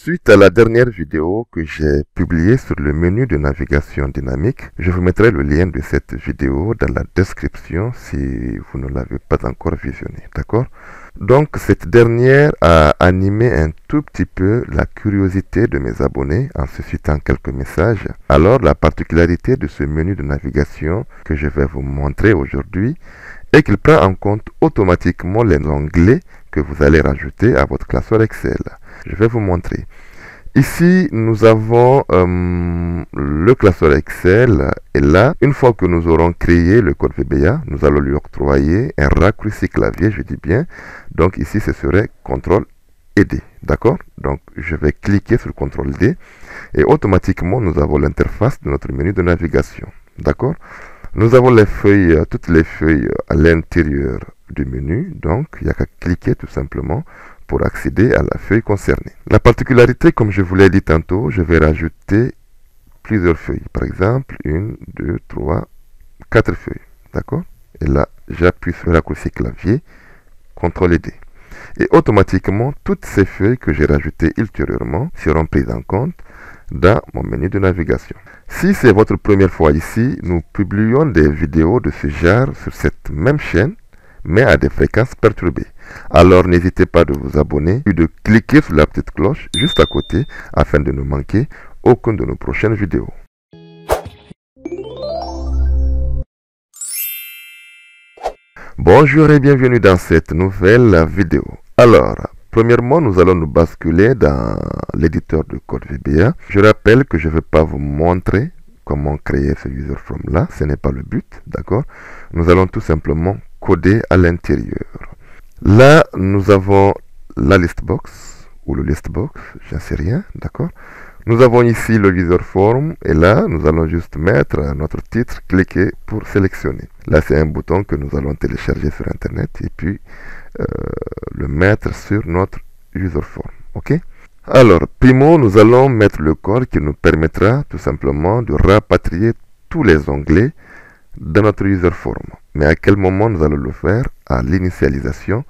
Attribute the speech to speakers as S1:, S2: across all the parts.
S1: Suite à la dernière vidéo que j'ai publiée sur le menu de navigation dynamique, je vous mettrai le lien de cette vidéo dans la description si vous ne l'avez pas encore visionnée, d'accord? Donc cette dernière a animé un tout petit peu la curiosité de mes abonnés en suscitant quelques messages. Alors la particularité de ce menu de navigation que je vais vous montrer aujourd'hui est qu'il prend en compte automatiquement les onglets que vous allez rajouter à votre classeur Excel. Je vais vous montrer. Ici, nous avons le classeur Excel. Et là, une fois que nous aurons créé le code VBA, nous allons lui octroyer un raccourci clavier, je dis bien. Donc ici, ce serait CTRL et D. D'accord? Donc, je vais cliquer sur CTRL D. Et automatiquement, nous avons l'interface de notre menu de navigation. D'accord? Nous avons les feuilles, toutes les feuilles à l'intérieur du menu. Donc, il n'y a qu'à cliquer tout simplement pour accéder à la feuille concernée. La particularité, comme je vous l'ai dit tantôt, je vais rajouter plusieurs feuilles. Par exemple, 1, 2, 3, 4 feuilles. D'accord? Et là, j'appuie sur le raccourci clavier, CTRL et D. Et automatiquement, toutes ces feuilles que j'ai rajoutées ultérieurement seront prises en compte dans mon menu de navigation. Si c'est votre première fois ici, nous publions des vidéos de ce genre sur cette même chaîne, mais à des fréquences perturbées. Alors n'hésitez pas de vous abonner et de cliquer sur la petite cloche juste à côté afin de ne manquer aucune de nos prochaines vidéos. Bonjour et bienvenue dans cette nouvelle vidéo. Alors, premièrement, nous allons nous basculer dans l'éditeur de code VBA. Je rappelle que je ne vais pas vous montrer comment créer ce user from là, ce n'est pas le but, d'accord? Nous allons tout simplement coder à l'intérieur. Là, nous avons la listbox ou le listbox, je ne sais rien, d'accord? Nous avons ici le user form et là, nous allons juste mettre notre titre, cliquer pour sélectionner. Là, c'est un bouton que nous allons télécharger sur Internet et puis le mettre sur notre user form, ok? Alors, primo, nous allons mettre le code qui nous permettra tout simplement de rapatrier tous les onglets dans notre user form. Mais à quel moment nous allons le faire? À l'initialisation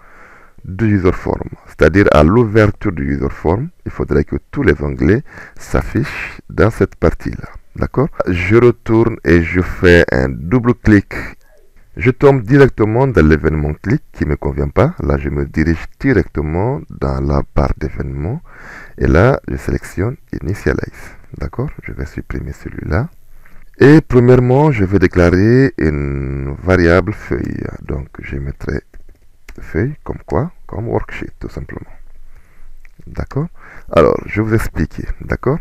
S1: du user form, c'est-à-dire à l'ouverture du user form, il faudrait que tous les onglets s'affichent dans cette partie-là. D'accord? Je retourne et je fais un double clic. Je tombe directement dans l'événement clic qui ne me convient pas. Là, je me dirige directement dans la barre d'événements. Et là, je sélectionne Initialize. D'accord? Je vais supprimer celui-là. Et premièrement, je vais déclarer une variable feuille. Donc, je mettrai feuille comme quoi? Comme worksheet, tout simplement. D'accord? Alors, je vais vous expliquer. D'accord?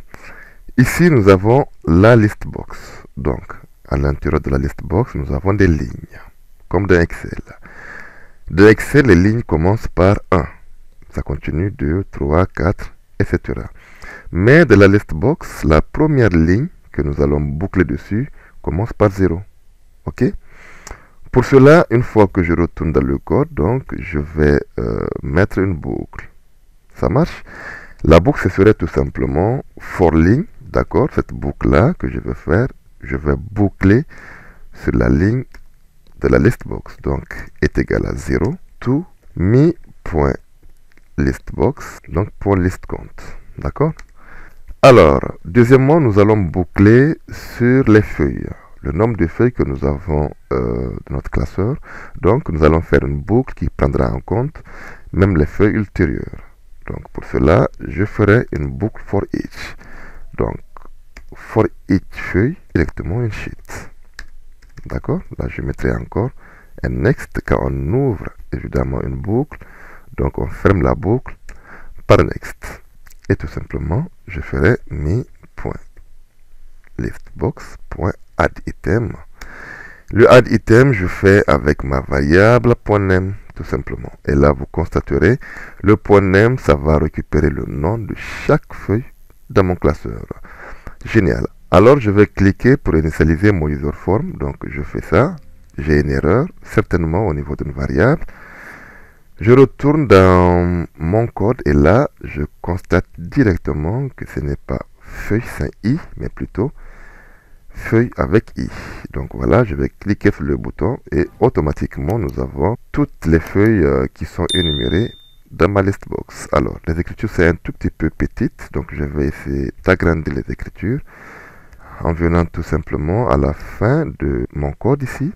S1: Ici, nous avons la listbox. Donc, à l'intérieur de la listbox, nous avons des lignes, comme dans Excel. Dans Excel, les lignes commencent par 1. Ça continue 2, 3, 4, etc. Mais de la listbox, la première ligne que nous allons boucler dessus commence par 0. OK? Pour cela, une fois que je retourne dans le code, donc je vais mettre une boucle. Ça marche? La boucle, ce serait tout simplement for ligne. D'accord? Cette boucle-là que je vais faire, je vais boucler sur la ligne de la listbox. Donc, est égal à 0 to mi.listbox, donc pour listCount. D'accord? Alors, deuxièmement, nous allons boucler sur les feuilles. Le nombre de feuilles que nous avons de notre classeur. Donc, nous allons faire une boucle qui prendra en compte même les feuilles ultérieures. Donc, pour cela, je ferai une boucle for each. Donc, for each feuille, directement une sheet. D'accord? Là, je mettrai encore un next quand on ouvre évidemment une boucle. Donc, on ferme la boucle par next. Et tout simplement, je ferai mi.listbox.addItem. Le addItem, je fais avec ma variable .name, tout simplement. Et là, vous constaterez, le .name, ça va récupérer le nom de chaque feuille dans mon classeur. Génial. Alors, je vais cliquer pour initialiser mon user form. Donc, je fais ça. J'ai une erreur, certainement au niveau d'une variable. Je retourne dans mon code et là, je constate directement que ce n'est pas feuille sans i, mais plutôt feuille avec i. Donc voilà, je vais cliquer sur le bouton et automatiquement, nous avons toutes les feuilles qui sont énumérées dans ma listbox. Alors, les écritures, c'est un tout petit peu petite, donc je vais essayer d'agrandir les écritures en venant tout simplement à la fin de mon code ici,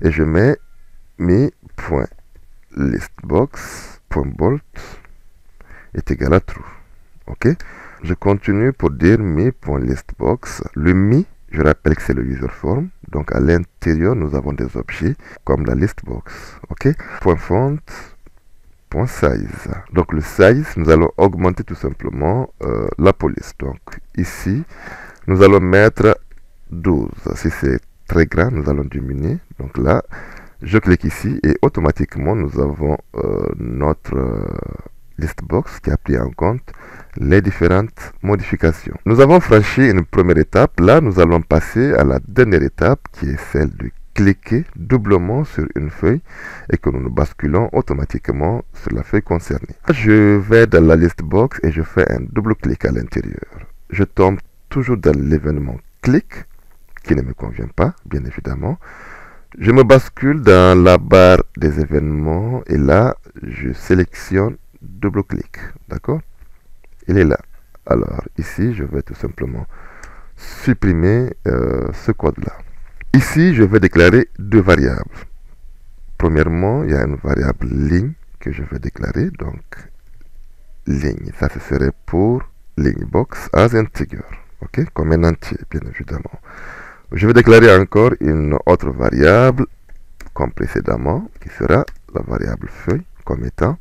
S1: et je mets mes points listbox.bolt est égal à true. Ok, je continue pour dire mes points listbox. Le mi, je rappelle que c'est le user form, donc à l'intérieur nous avons des objets comme la listbox. Ok, point font, point size. Donc le size, nous allons augmenter tout simplement la police. Donc ici nous allons mettre 12. Si c'est très grand, nous allons diminuer. Donc là, je clique ici et automatiquement nous avons notre listbox qui a pris en compte les différentes modifications. Nous avons franchi une première étape. Là, nous allons passer à la dernière étape qui est celle de cliquer doublement sur une feuille et que nous nous basculons automatiquement sur la feuille concernée. Je vais dans la listbox et je fais un double clic à l'intérieur. Je tombe toujours dans l'événement clic qui ne me convient pas, bien évidemment. Je me bascule dans la barre des événements et là, je sélectionne double clic. D'accord? Il est là. Alors, ici, je vais tout simplement supprimer ce code-là. Ici, je vais déclarer deux variables. Premièrement, il y a une variable ligne que je vais déclarer. Donc, ligne, ça ce serait pour ligne box as integer. Ok? Comme un entier, bien évidemment. Je vais déclarer encore une autre variable, comme précédemment, qui sera la variable feuille, comme étant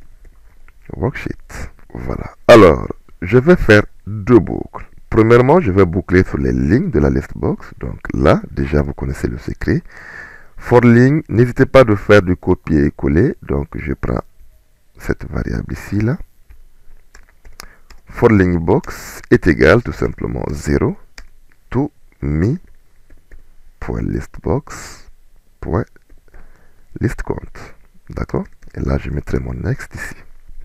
S1: worksheet. Voilà. Alors, je vais faire deux boucles. Premièrement, je vais boucler sur les lignes de la listbox. Donc là, déjà, vous connaissez le secret. For ligne, n'hésitez pas de faire du copier et coller. Donc, je prends cette variable ici, là. For ligne box est égal tout simplement 0 to me .listbox.listCount. D'accord? Et là, je mettrai mon next ici.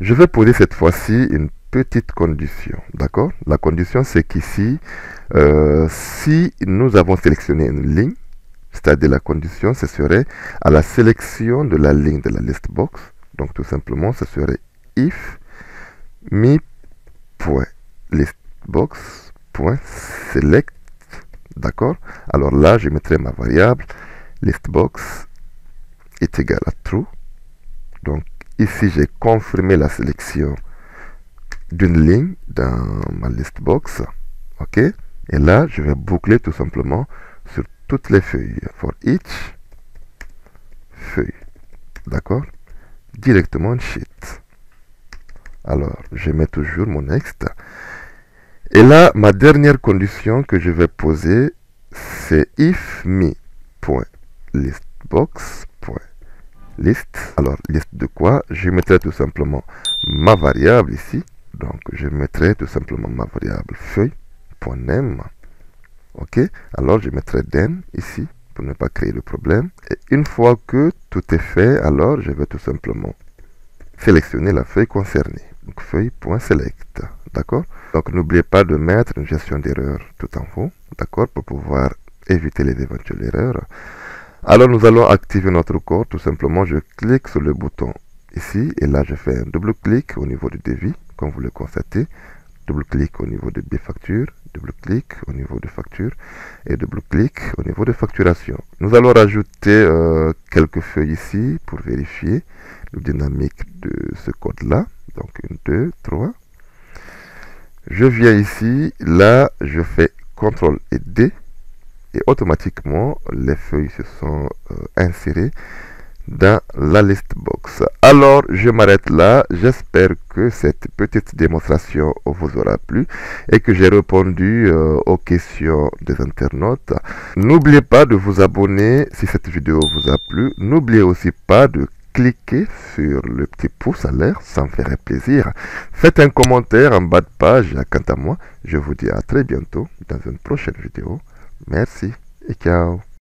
S1: Je vais poser cette fois-ci une petite condition. D'accord? La condition, c'est qu'ici, si nous avons sélectionné une ligne, c'est-à-dire la condition, ce serait à la sélection de la ligne de la listbox. Donc, tout simplement, ce serait if me.listbox.select. D'accord? Alors là, je mettrai ma variable listbox est égal à true. Donc ici, j'ai confirmé la sélection d'une ligne dans ma listbox. Ok? Et là, je vais boucler tout simplement sur toutes les feuilles. For each feuille. D'accord? Directement en sheet. Alors, je mets toujours mon next. Et là, ma dernière condition que je vais poser, c'est if me.listbox.list. Alors, liste de quoi? Je mettrai tout simplement ma variable ici. Donc, je mettrai tout simplement ma variable feuille.name. Ok? Alors, je mettrai den ici pour ne pas créer de problème. Et une fois que tout est fait, alors, je vais tout simplement sélectionner la feuille concernée. Donc, feuille.select. D'accord? Donc, n'oubliez pas de mettre une gestion d'erreur tout en haut. D'accord? Pour pouvoir éviter les éventuelles erreurs. Alors, nous allons activer notre code. Tout simplement, je clique sur le bouton ici. Et là, je fais un double clic au niveau du devis, comme vous le constatez. Double clic au niveau de B-facture. Double clic au niveau de facture. Et double clic au niveau de facturation. Nous allons rajouter quelques feuilles ici pour vérifier le dynamique de ce code-là. Donc, 1, 2, 3. Je viens ici, là, je fais CTRL et D et automatiquement les feuilles se sont insérées dans la listbox. Alors, je m'arrête là. J'espère que cette petite démonstration vous aura plu et que j'ai répondu aux questions des internautes. N'oubliez pas de vous abonner si cette vidéo vous a plu. N'oubliez aussi pas de cliquez sur le petit pouce en l'air, ça me ferait plaisir. Faites un commentaire en bas de page. Quant à moi, je vous dis à très bientôt dans une prochaine vidéo. Merci et ciao.